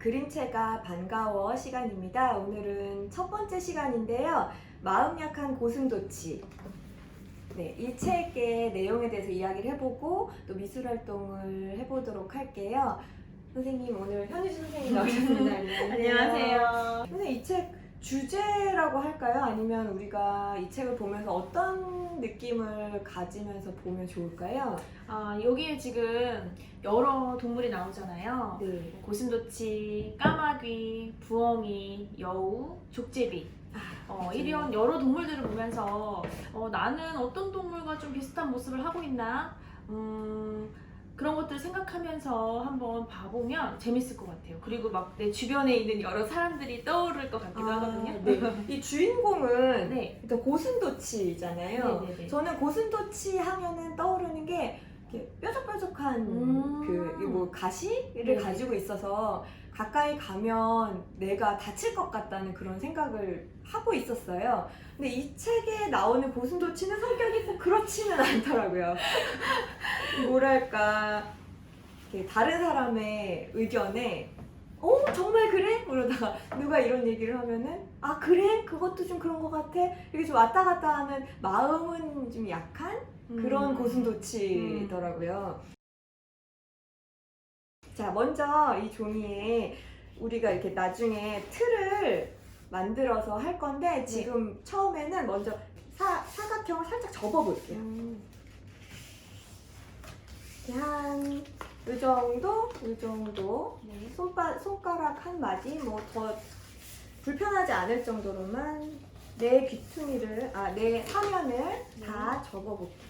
그림체가 반가워 시간입니다. 오늘은 첫 번째 시간인데요. 마음 약한 고슴도치. 네, 이 책의 내용에 대해서 이야기를 해보고 또 미술 활동을 해보도록 할게요. 선생님, 오늘 현유진 선생님 나오셨습니다. 안녕하세요. 선생님, 이 책 주제라고 할까요? 아니면 우리가 이 책을 보면서 어떤 느낌을 가지면서 보면 좋을까요? 여기에 지금 여러 동물이 나오잖아요. 네. 고슴도치, 까마귀, 부엉이, 여우, 족제비. 맞아요. 이런 여러 동물들을 보면서 나는 어떤 동물과 좀 비슷한 모습을 하고 있나? 그런 것들 생각하면서 한번 봐보면 재밌을 것 같아요. 그리고 막 내 주변에 있는 여러 사람들이 떠오를 것 같기도 하거든요. 네. 이 주인공은 네. 일단 고슴도치잖아요. 네네네. 저는 고슴도치 하면은 떠오르는 게 이렇게 뾰족뾰족한 그 가시를 네네. 가지고 있어서 가까이 가면 내가 다칠 것 같다는 그런 생각을 하고 있었어요. 근데 이 책에 나오는 고슴도치는 성격이 꼭 그렇지는 않더라고요. 뭐랄까, 이렇게 다른 사람의 의견에 정말 그래? 그러다가 누가 이런 얘기를 하면은 그래? 그것도 좀 그런 것 같아? 이렇게 좀 왔다 갔다 하는 마음은 좀 약한 그런 고슴도치더라고요. 자, 먼저 이 종이에 우리가 이렇게 나중에 틀을 만들어서 할 건데 지금 처음에는 먼저 사각형을 살짝 접어볼게요. 한 이 정도 네. 손가락 한 마디 뭐 더 불편하지 않을 정도로만 내 귀퉁이를 내 사면을 다 접어볼게요.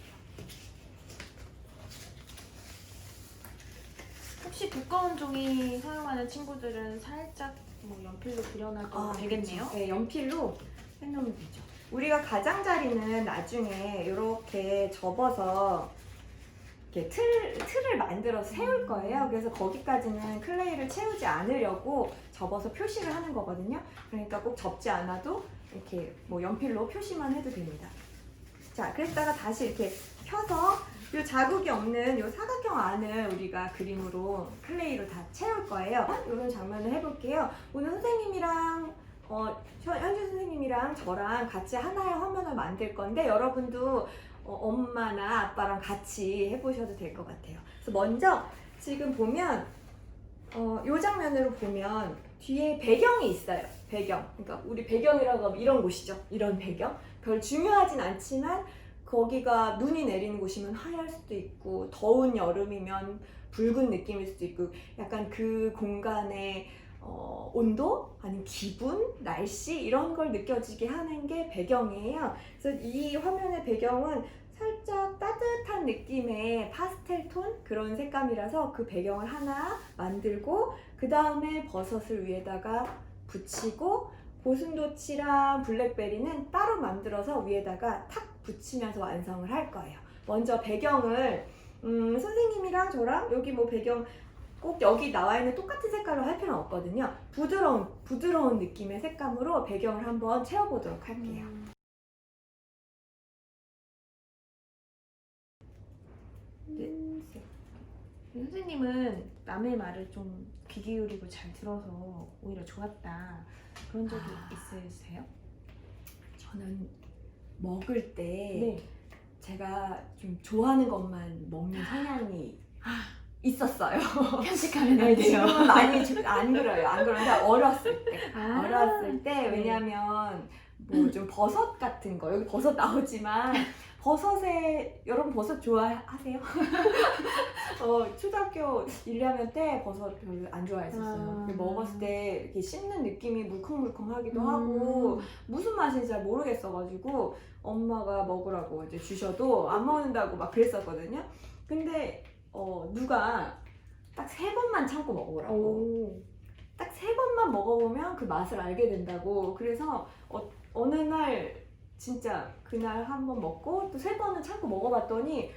혹시 두꺼운 종이 사용하는 친구들은 살짝 뭐 연필로 그려놔도 되겠네요. 그렇죠. 네, 연필로 해놓으면 되죠. 우리가 가장자리는 나중에 이렇게 접어서 이렇게 틀을 만들어서 세울 거예요. 그래서 거기까지는 클레이를 채우지 않으려고 접어서 표시를 하는 거거든요. 그러니까 꼭 접지 않아도 이렇게 뭐 연필로 표시만 해도 됩니다. 자, 그랬다가 다시 이렇게 펴서 이 자국이 없는 이 사각형 안을 우리가 그림으로 클레이로 다 채울 거예요. 이런 장면을 해볼게요. 오늘 선생님이랑 현주 선생님이랑 저랑 같이 하나의 화면을 만들 건데 여러분도 엄마나 아빠랑 같이 해보셔도 될 것 같아요. 그래서 먼저 지금 보면 이 장면으로 보면 뒤에 배경이 있어요. 배경. 그러니까 우리 배경이라고 하면 이런 곳이죠. 이런 배경. 별 중요하진 않지만 거기가 눈이 내리는 곳이면 하얄 수도 있고 더운 여름이면 붉은 느낌일 수도 있고 약간 그 공간의 온도 아니면 기분, 날씨 이런 걸 느껴지게 하는 게 배경이에요. 그래서 이 화면의 배경은 살짝 따뜻한 느낌의 파스텔 톤 그런 색감이라서 그 배경을 하나 만들고 그 다음에 버섯을 위에다가 붙이고 고슴도치랑 블랙베리는 따로 만들어서 위에다가 탁 붙이면서 완성을 할 거예요. 먼저 배경을 선생님이랑 저랑 여기 뭐 배경 꼭 여기 나와 있는 똑같은 색깔로 할 필요는 없거든요. 부드러운 느낌의 색감으로 배경을 한번 채워보도록 할게요. 선생님은 남의 말을 좀 귀 기울이고 잘 들어서 오히려 좋았다 그런 적이 있으세요? 저는 먹을 때 네. 제가 좀 좋아하는 것만 먹는 성향이 있었어요. 편식하면 안 돼요. 지금은 많이 안 그래요. 안 그런데 어렸을 때 네. 왜냐면 뭐 좀 버섯 같은 거 여기 버섯 나오지만 여러분 버섯 좋아하세요? 초등학교 1학년 때 버섯 별로 안 좋아했었어요. 먹었을 때 이렇게 씹는 느낌이 물컹물컹하기도 하고 무슨 맛인지 잘 모르겠어가지고 엄마가 먹으라고 이제 주셔도 안 먹는다고 막 그랬었거든요. 근데 누가 딱 3번만 참고 먹으라고. 딱 3번만 먹어보면 그 맛을 알게 된다고. 그래서 어느 날 진짜 그날 한 번 먹고 또 3번은 참고 먹어봤더니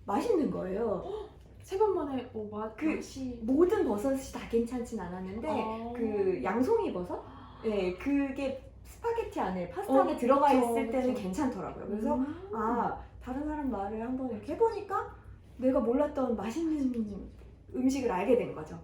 맛있는 거예요. 3번 만에 맛이 모든 버섯이 다 괜찮진 않았는데 그 양송이 버섯? 네, 그게 스파게티 안에 파스타 안에 들어가 있을 때는 괜찮더라고요. 그래서 다른 사람 말을 한번 이렇게 해보니까 내가 몰랐던 맛있는 음식을 알게 된 거죠.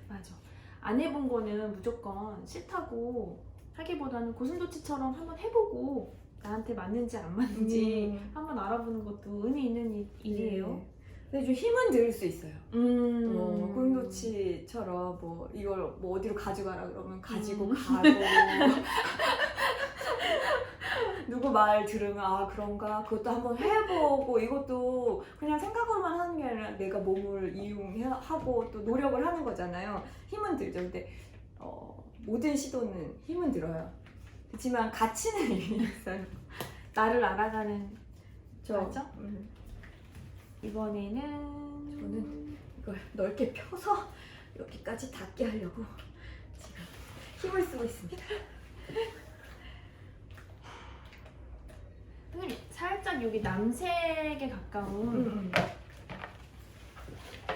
맞아. 안 해본 거는 무조건 싫다고 하기보다는 고슴도치처럼 한번 해보고 나한테 맞는지 안 맞는지 한번 알아보는 것도 의미 있는 일이에요. 네. 근데 좀 힘은 들 수 있어요. 음. 고슴도치처럼 뭐 이걸 뭐 어디로 가져가라 그러면 가지고 가고 누구 말 들으면 아 그런가 그것도 한번 해보고 이것도 그냥 생각으로만 하는 게 아니라 내가 몸을 이용하고 또 노력을 하는 거잖아요. 힘은 들죠. 근데 모든 시도는 힘은 들어요. 그렇지만 가치는 있어요. 나를 알아가는 맞죠? 이번에는 저는 이걸 넓게 펴서 여기까지 닿게 하려고 지금 힘을 쓰고 있습니다. 선생님 살짝 여기 남색에 가까운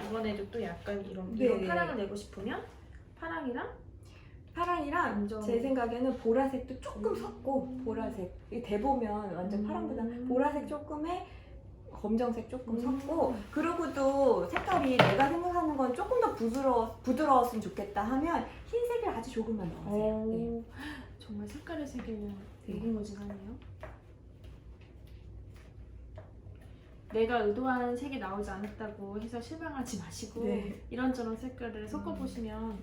이번에도 또 약간 이런 네. 파랑을 내고 싶으면 파랑이랑 완전- 제 생각에는 보라색도 조금 섞고 보라색 이 대보면 완전 파랑보다 보라색 조금에 검정색 조금 섞고 그러고도 색깔이 내가 생각하는 건 조금 더 부드러웠으면 좋겠다 하면 흰색을 아주 조금만 넣으세요. 네. 정말 색깔의 세계는 네. 무궁무진하네요. 내가 의도한 색이 나오지 않았다고 해서 실망하지 마시고 네. 이런저런 색깔을 섞어보시면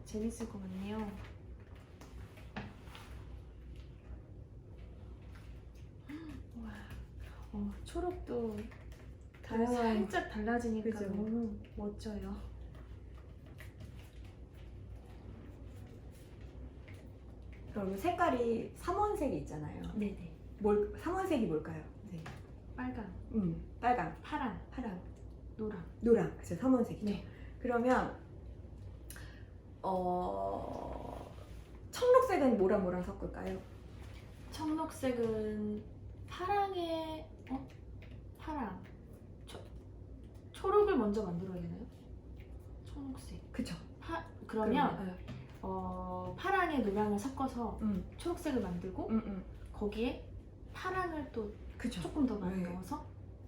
재밌을 것 같네요. 와, 초록도 다양한 살짝 달라지니까 그죠. 너무 멋져요. 그럼 색깔이 삼원색이 있잖아요. 네네. 삼원색이 뭘까요? 네. 빨강, 빨강, 파랑, 파랑, 노랑. 노랑, 그죠? 삼원색이죠. 네. 그러면 청록색은 뭐랑 섞을까요? 청록색은 파랑에 파랑. 초록을 먼저 만들어야 되나요? 청록색. 그쵸. 그러면 파랑에 노랑을 섞어서 초록색을 만들고 거기에 파랑을 또 그쵸. 조금 더 많이 네. 넣어서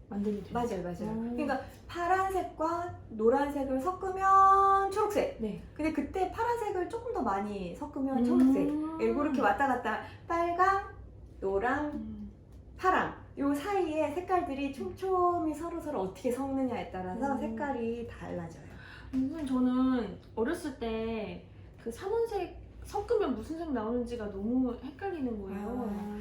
만들면 돼요. 맞아요. 그러니까 파란색과 노란색을 섞으면 초록색. 네. 근데 그때 파란색을 조금 더 많이 섞으면 초록색. 이렇게 왔다 갔다 빨강, 노랑, 파랑. 요 사이에 색깔들이 촘촘히 서로 어떻게 섞느냐에 따라서 색깔이 달라져요. 저는 어렸을 때 그 삼원색 섞으면 무슨 색 나오는지가 너무 헷갈리는 거예요.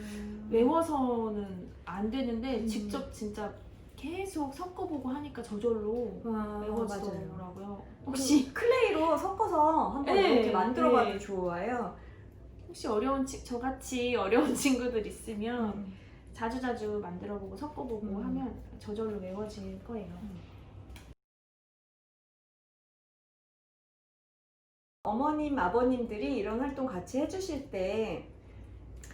외워서는 안 되는데 직접 진짜 계속 섞어보고 하니까 저절로 외워지더라고요. 혹시 클레이로 섞어서 한번 네, 이렇게 만들어봐도 네. 좋아요. 혹시 저같이 어려운 친구들 있으면 자주자주 만들어보고 섞어보고 하면 저절로 외워질 거예요. 어머님, 아버님들이 이런 활동 같이 해주실 때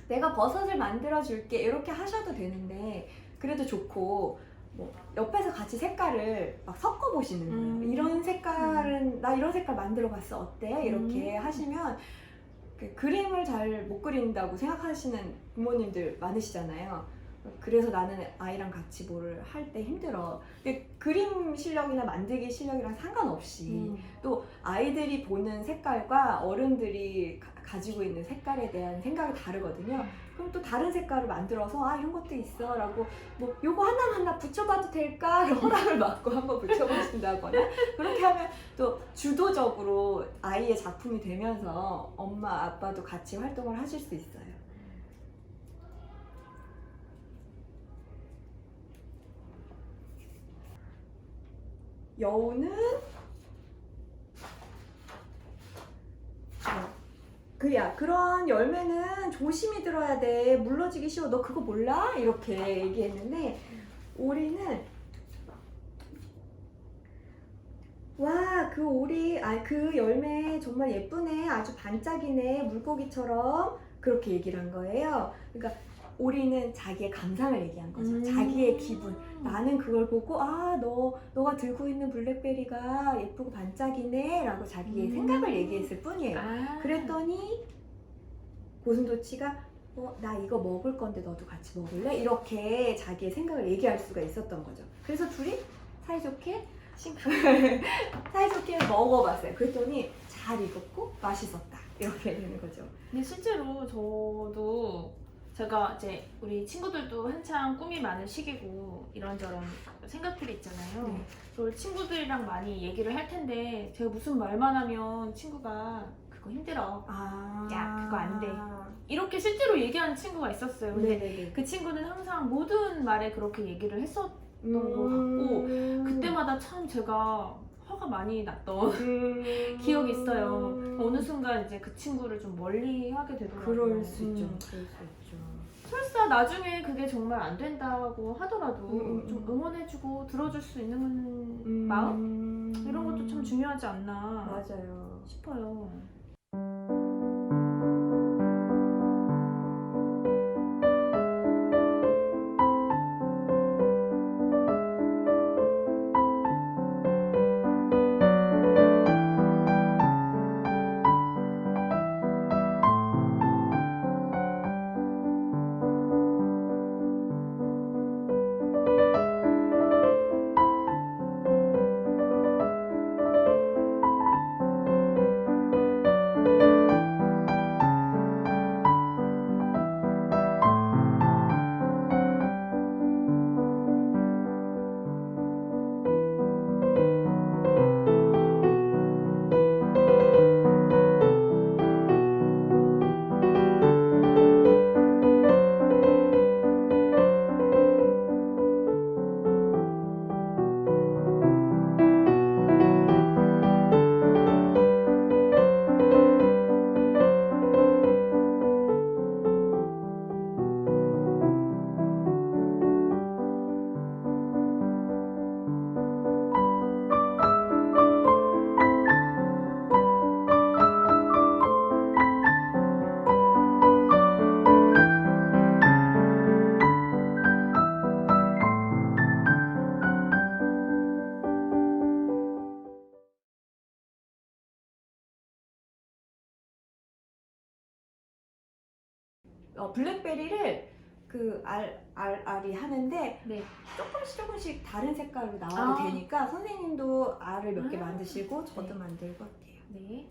내가 버섯을 만들어 줄게 이렇게 하셔도 되는데 그래도 좋고 뭐 옆에서 같이 색깔을 막 섞어 보시는 거예요. 이런 색깔은 나 이런 색깔 만들어 봤어 어때? 이렇게 하시면 그림을 잘 못 그린다고 생각하시는 부모님들 많으시잖아요. 그래서 나는 아이랑 같이 뭘 할 때 힘들어. 근데 그림 실력이나 만들기 실력이랑 상관없이 또 아이들이 보는 색깔과 어른들이 가지고 있는 색깔에 대한 생각이 다르거든요. 그럼 또 다른 색깔을 만들어서 아 이런 것도 있어 라고 뭐 요거 하나하나 붙여봐도 될까? 허락을 받고 한번 붙여보신다거나 그렇게 하면 또 주도적으로 아이의 작품이 되면서 엄마 아빠도 같이 활동을 하실 수 있어요. 여우는 그런 열매는 조심히 들어야 돼. 물러지기 쉬워. 너 그거 몰라? 이렇게 얘기했는데 오리는 와, 그 오리, 그 열매 정말 예쁘네. 아주 반짝이네. 물고기처럼 그렇게 얘기를 한 거예요. 그러니까 오리는 자기의 감상을 얘기한 거죠. 자기의 기분. 나는 그걸 보고 너가 들고 있는 블랙베리가 예쁘고 반짝이네 라고 자기의 생각을 얘기했을 뿐이에요. 그랬더니 고슴도치가 나 이거 먹을 건데 너도 같이 먹을래? 이렇게 자기의 생각을 얘기할 수가 있었던 거죠. 그래서 둘이 사이좋게 먹어봤어요. 그랬더니 잘 익었고 맛있었다 이렇게 되는 거죠. 근데 실제로 저도 제가 이제 우리 친구들도 한창 꿈이 많은 시기고 이런저런 생각들이 있잖아요. 네. 그걸 친구들이랑 많이 얘기를 할 텐데 제가 무슨 말만 하면 친구가 그거 힘들어. 야, 그거 안 돼. 이렇게 실제로 얘기하는 친구가 있었어요. 근데 네네네. 그 친구는 항상 모든 말에 그렇게 얘기를 했었던 것 같고 그때마다 참 제가 화가 많이 났던 기억이 있어요. 어느 순간 이제 그 친구를 좀 멀리 하게 되더라고요. 그럴 수 있죠. 그럴 수 있죠. 설사 나중에 그게 정말 안 된다고 하더라도 좀 음. 응원해주고 들어줄 수 있는 마음? 이런 것도 참 중요하지 않나 맞아요. 싶어요. 블랙베리를 그 알이 하는데 네. 조금씩 다른 색깔로 나와도 되니까 선생님도 알을 몇 개 만드시고 저도 네. 만들고 할게요. 네.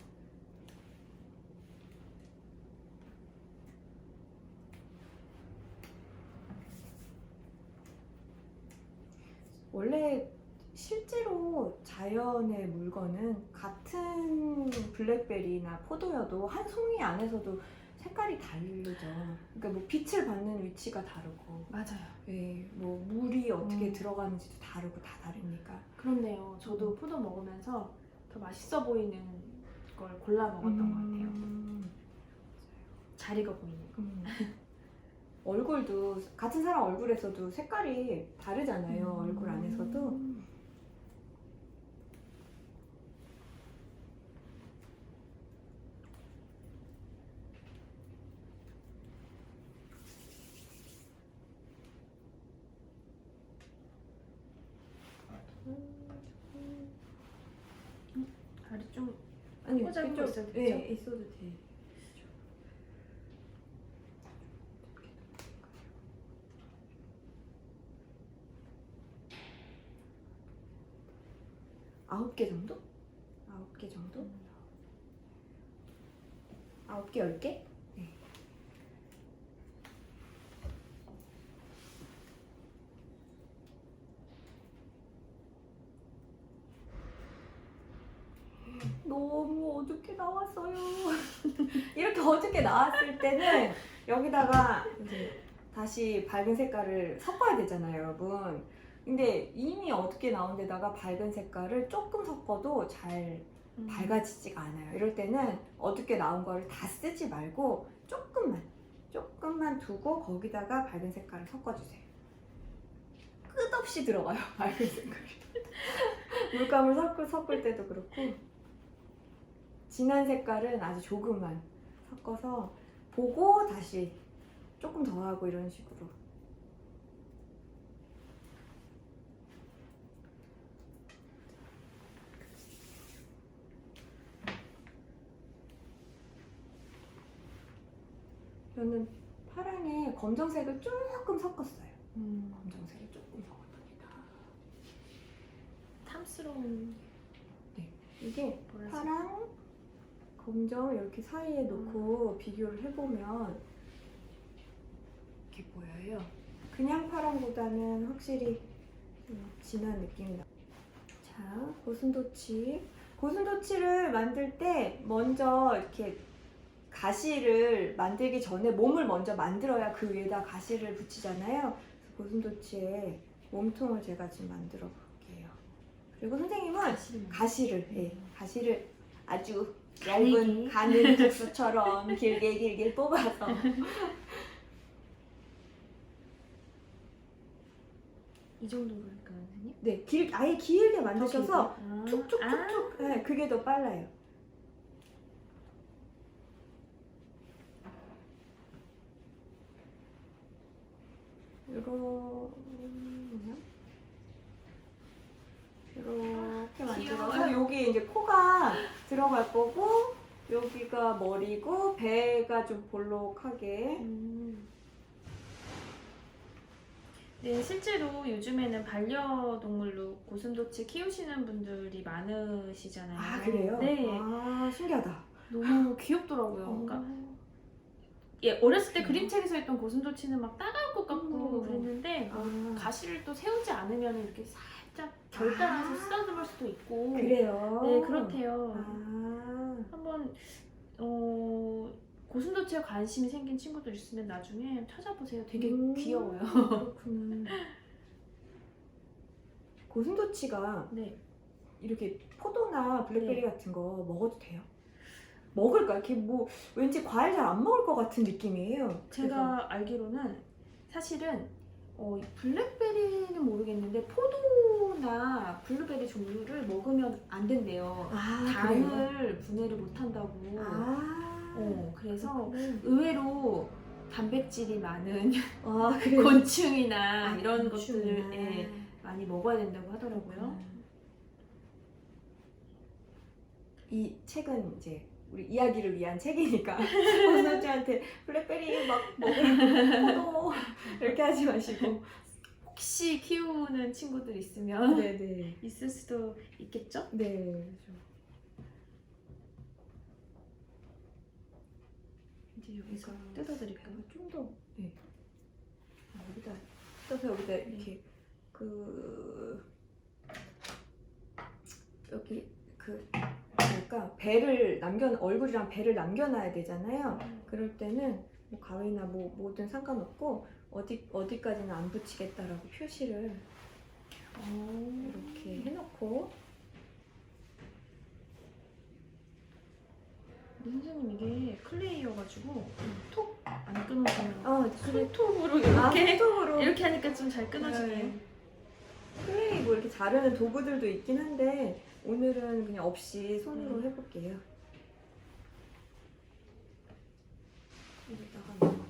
원래 실제로 자연의 물건은 같은 블랙베리나 포도여도 한 송이 안에서도 색깔이 다르죠. 그러니까 뭐 빛을 받는 위치가 다르고, 맞아요. 예, 뭐 물이 어떻게 들어가는지도 다르고 다 다르니까. 그렇네요. 저도 포도 먹으면서 더 맛있어 보이는 걸 골라 먹었던 것 같아요. 잘 익어 보이는 거. 얼굴도 같은 사람 얼굴에서도 색깔이 다르잖아요. 얼굴 안에서도. 다리 좀 아니, 꽂아보고 그쪽, 있어도 되죠? 네, 있어도 돼. 9개 정도? 9개 정도? 9개, 10개? 네. 너무 어둡게 나왔어요. 이렇게 어둡게 나왔을 때는 여기다가 이제 다시 밝은 색깔을 섞어야 되잖아요, 여러분. 근데 이미 어둡게 나온 데다가 밝은 색깔을 조금 섞어도 잘 밝아지지가 않아요. 이럴 때는 어둡게 나온 거를 다 쓰지 말고 조금만 두고 거기다가 밝은 색깔을 섞어주세요. 끝없이 들어가요, 밝은 색깔이. 물감을 섞을 때도 그렇고, 진한 색깔은 아주 조금만 섞어서 보고 다시 조금 더 하고 이런 식으로. 저는 파랑에 검정색을 조금 섞었어요. 검정색을 조금 섞었답니다. 탐스러운 네, 이게 보라색. 파랑, 검정 이렇게 사이에 놓고 비교를 해보면 이렇게 보여요. 그냥 파랑보다는 확실히 좀 진한 느낌이 나. 자, 고슴도치. 고슴도치를 만들 때 먼저 이렇게 가시를 만들기 전에 몸을 먼저 만들어야 그 위에다 가시를 붙이잖아요. 그래서 고슴도치의 몸통을 제가 지금 만들어 볼게요. 그리고 선생님은 가시를 아주 얇은 가는 국수처럼 길게 뽑아서 이 정도로 할까요, 선생님? 네, 아예 길게 만드셔서 아. 툭툭툭툭 네, 그게 더 빨라요. 이렇게 만들어서 귀여워요. 여기 이제 코가 들어갈 거고 여기가 머리고 배가 좀 볼록하게. 네, 실제로 요즘에는 반려동물로 고슴도치 키우시는 분들이 많으시잖아요. 아, 그래요? 네. 아, 신기하다. 너무 귀엽더라고요. 그러니까 예, 어렸을 때 그림책에서 했던 고슴도치는 막 따가울 것 같고 그랬는데 가시를 또 세우지 않으면 이렇게 살짝 결단해서 쓰다듬을 수도 있고. 그래요? 네, 그렇대요. 아. 한번 고슴도치에 관심이 생긴 친구들 있으면 나중에 찾아보세요. 되게 귀여워요. 그렇구나. 고슴도치가 네. 이렇게 포도나 블랙베리 네. 같은 거 먹어도 돼요? 먹을까? 이렇게 뭐 왠지 과일 잘 안 먹을 것 같은 느낌이에요. 제가 알기로는 사실은 블랙베리는 모르겠는데 포도나 블루베리 종류를 먹으면 안 된대요. 그래요? 당을 분해를 못 한다고. 그래서 그렇구나. 의외로 단백질이 많은 그래요? 곤충이나 이런 곤충이나. 것들을 많이 먹어야 된다고 하더라고요. 이 책은 이제 우리 이야기를 위한 책이니까 고슴도치한테 블랙베리 막 먹으면 포도 이렇게 하지 마시고. 혹시 키우는 친구들 있으면 네네. 있을 수도 있겠죠? 네. 그렇죠. 이제 여기서 뜯어드릴까요? 좀 더. 네. 여기다 떠서 여기다 이렇게 여기 그러니까 얼굴이랑 배를 남겨놔야 되잖아요. 그럴 때는 뭐 가위나 뭐든 상관없고 어디까지는 안 붙이겠다라고 표시를 이렇게 해놓고. 선생님 이게 클레이여가지고 톡 안 끊어지면 그래. 손톱으로 이렇게 손톱으로 이렇게 하니까 좀 잘 끊어지네요. 클레이 뭐 이렇게 자르는 도구들도 있긴 한데 오늘은 그냥 없이 손으로 해볼게요. 여기다가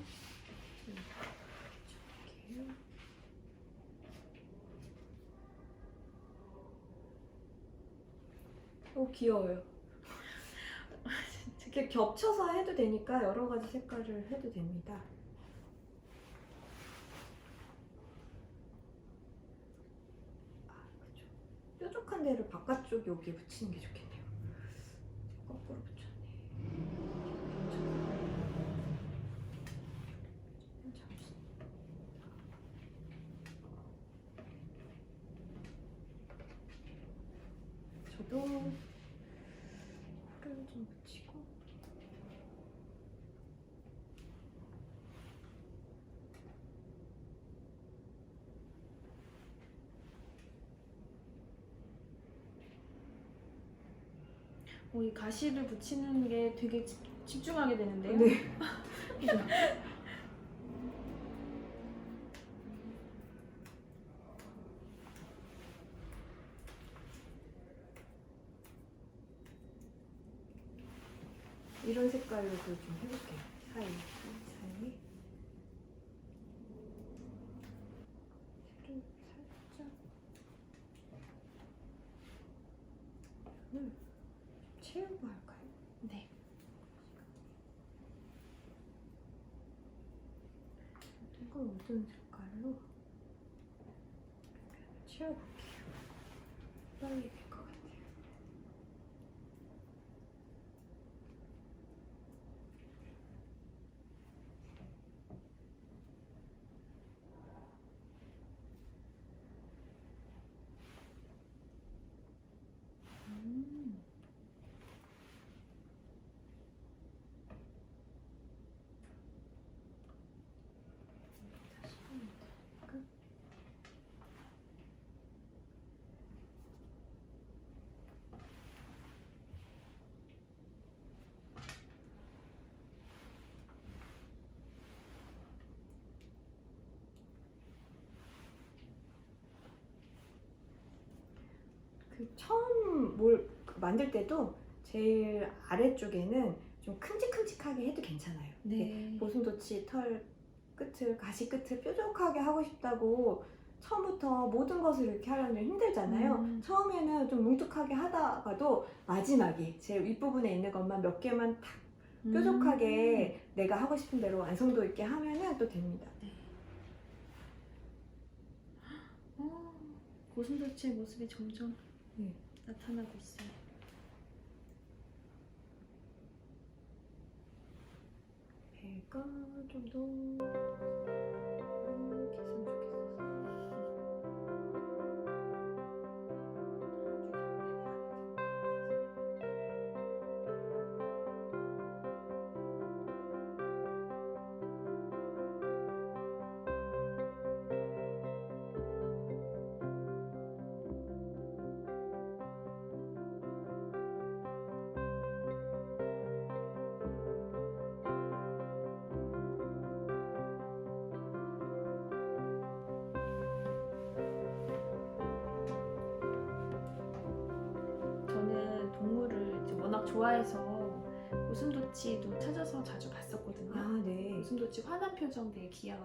귀여워요. 이렇게 겹쳐서 해도 되니까 여러 가지 색깔을 해도 됩니다. 그죠. 뾰족한 데를 바깥쪽 여기에 붙이는 게 좋겠네요. 거꾸로 붙였네. 저도 코를 좀 붙이고. 이 가시를 붙이는 게 되게 집중하게 되는데요. 네. 이런 색깔로도 좀 해볼게요. 사이. 살짝. 채우고 할까요? 네. 이걸 어떤 색깔로 채워볼게요. 빨리 될 것 같아요. 처음 뭘 만들 때도 제일 아래쪽에는 좀 큼직큼직하게 해도 괜찮아요. 네. 보슴도치 털 끝을, 가시 끝을 뾰족하게 하고 싶다고 처음부터 모든 것을 이렇게 하려면 힘들잖아요. 처음에는 좀 뭉툭하게 하다가도 마지막에 제 윗부분에 있는 것만 몇 개만 탁 뾰족하게 내가 하고 싶은 대로 완성도 있게 하면은 또 됩니다. 고슴도치의 모습이 점점 네. 나타나고 있어요. 배가 좀 더 이렇게 했으면 저는 동물을 이제 워낙 좋아해서 고슴도치도 찾아서 자주 봤었거든요. 아, 네. 고슴도치 화난 표정 되게 귀여워요.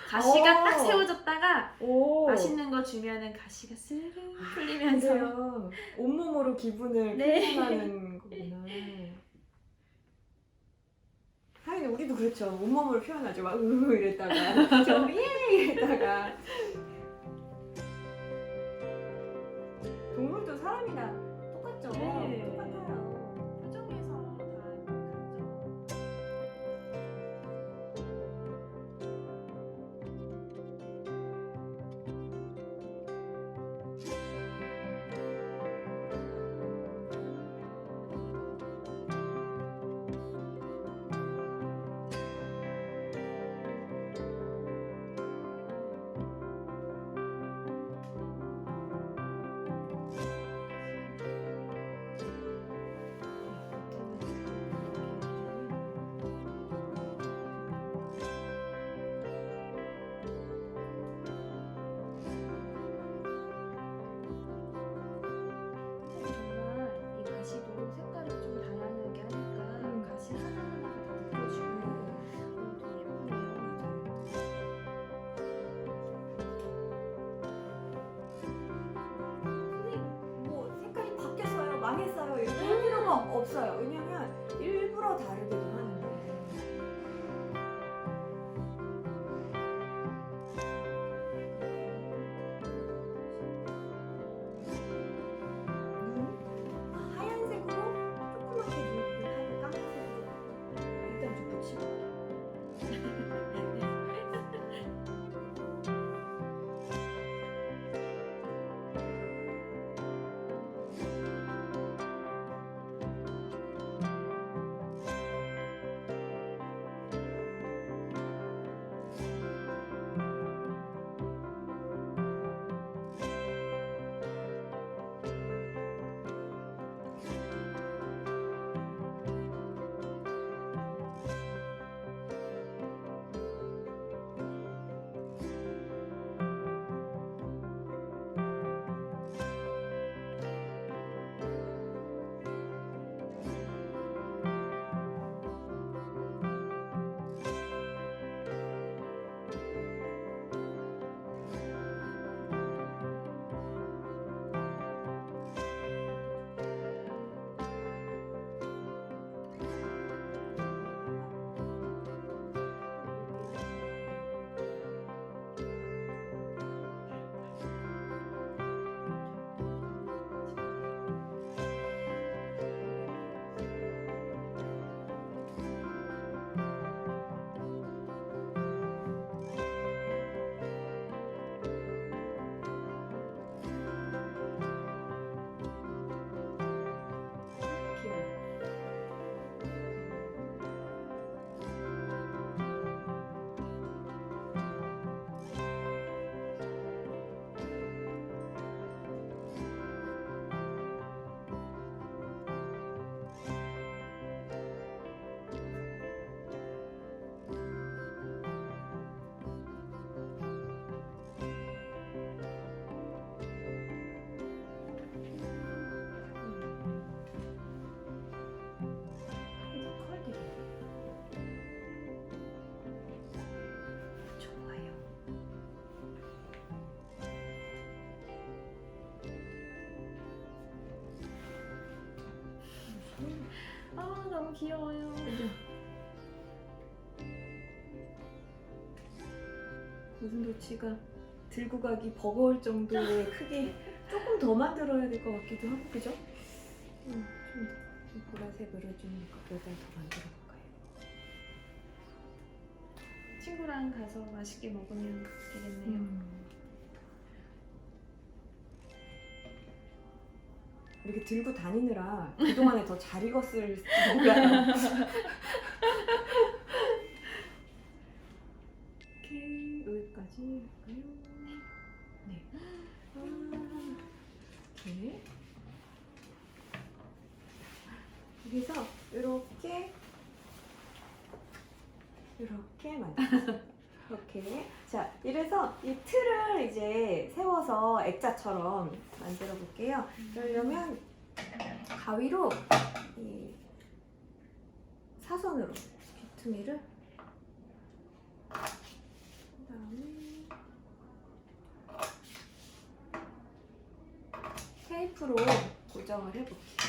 가시가 딱 세워졌다가 오. 맛있는 거 주면은 가시가 스르르 풀리면서 그래요. 온몸으로 기분을 네. 표현하는 거구나. 하긴 우리도 그렇죠. 온몸으로 표현하죠. 막 이랬다가 좀 이랬다가. 동물도 사람이랑 똑같죠. 네. 똑같아요. 표정에서 다 감정. 정말 이 가시도 색깔을 좀 다양하게 하니까 가시 하나하나가 다 느껴지고 더 예쁘네요. 선생님, 뭐 색깔이 바뀌었어요, 망했어요 이렇게 할 필요가 없어요. 왜냐면 일부러 다르기도 하는데. 하얀색으로 조그맣게 눈을 하고 까만색으로 일단 좀 붙이고. 너무 귀여워요. 고슴도치가 들고 가기 버거울 정도의 크기 조금 더 만들어야 될 것 같기도 하고, 그죠? 좀 보라색으로 좀 여기다 더 만들어 볼까요? 친구랑 가서 맛있게 먹으면 되겠네요. 이렇게 들고 다니느라 그동안에 더 잘 익었을 몰라요. 이렇게 여기까지 할까요? 네. 이렇게. 여기서 이렇게 만들었어요. 이렇게. 자, 이래서 이 틀을 이제 세워서 액자처럼 만들어 볼게요. 그러려면 가위로 이 사선으로 비투미를 그다음에 테이프로 고정을 해볼게요.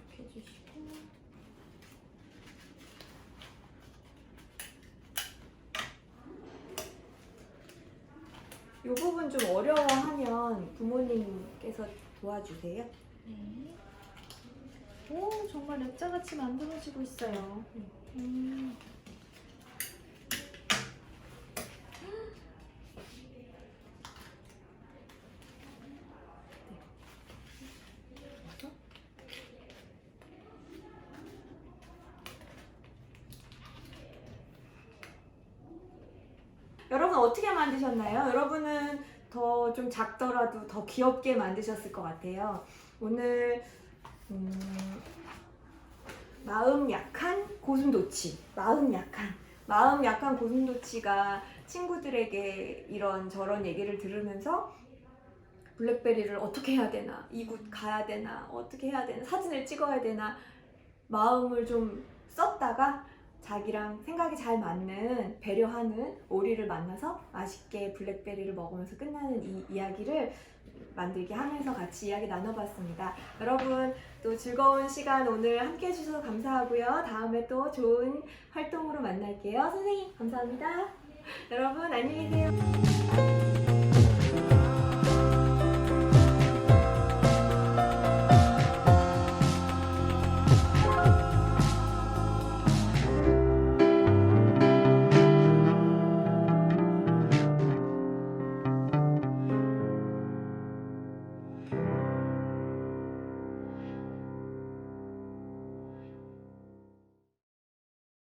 이렇게 해주시고 이 부분 좀 어려워하면 부모님께서 도와주세요. 네. 오, 정말 액자같이 만들어지고 있어요. 여러분 어떻게 만드셨나요? 여러분은 더 좀 작더라도 더 귀엽게 만드셨을 것 같아요. 오늘 마음 약한 고슴도치, 마음 약한 고슴도치가 친구들에게 이런저런 얘기를 들으면서 블랙베리를 어떻게 해야 되나, 이곳 가야 되나, 어떻게 해야 되나, 사진을 찍어야 되나 마음을 좀 썼다가 자기랑 생각이 잘 맞는 배려하는 오리를 만나서 맛있게 블랙베리를 먹으면서 끝나는 이 이야기를 만들게 하면서 같이 이야기 나눠봤습니다. 여러분 또 즐거운 시간 오늘 함께 해주셔서 감사하고요. 다음에 또 좋은 활동으로 만날게요. 선생님 감사합니다. 여러분 안녕히 계세요.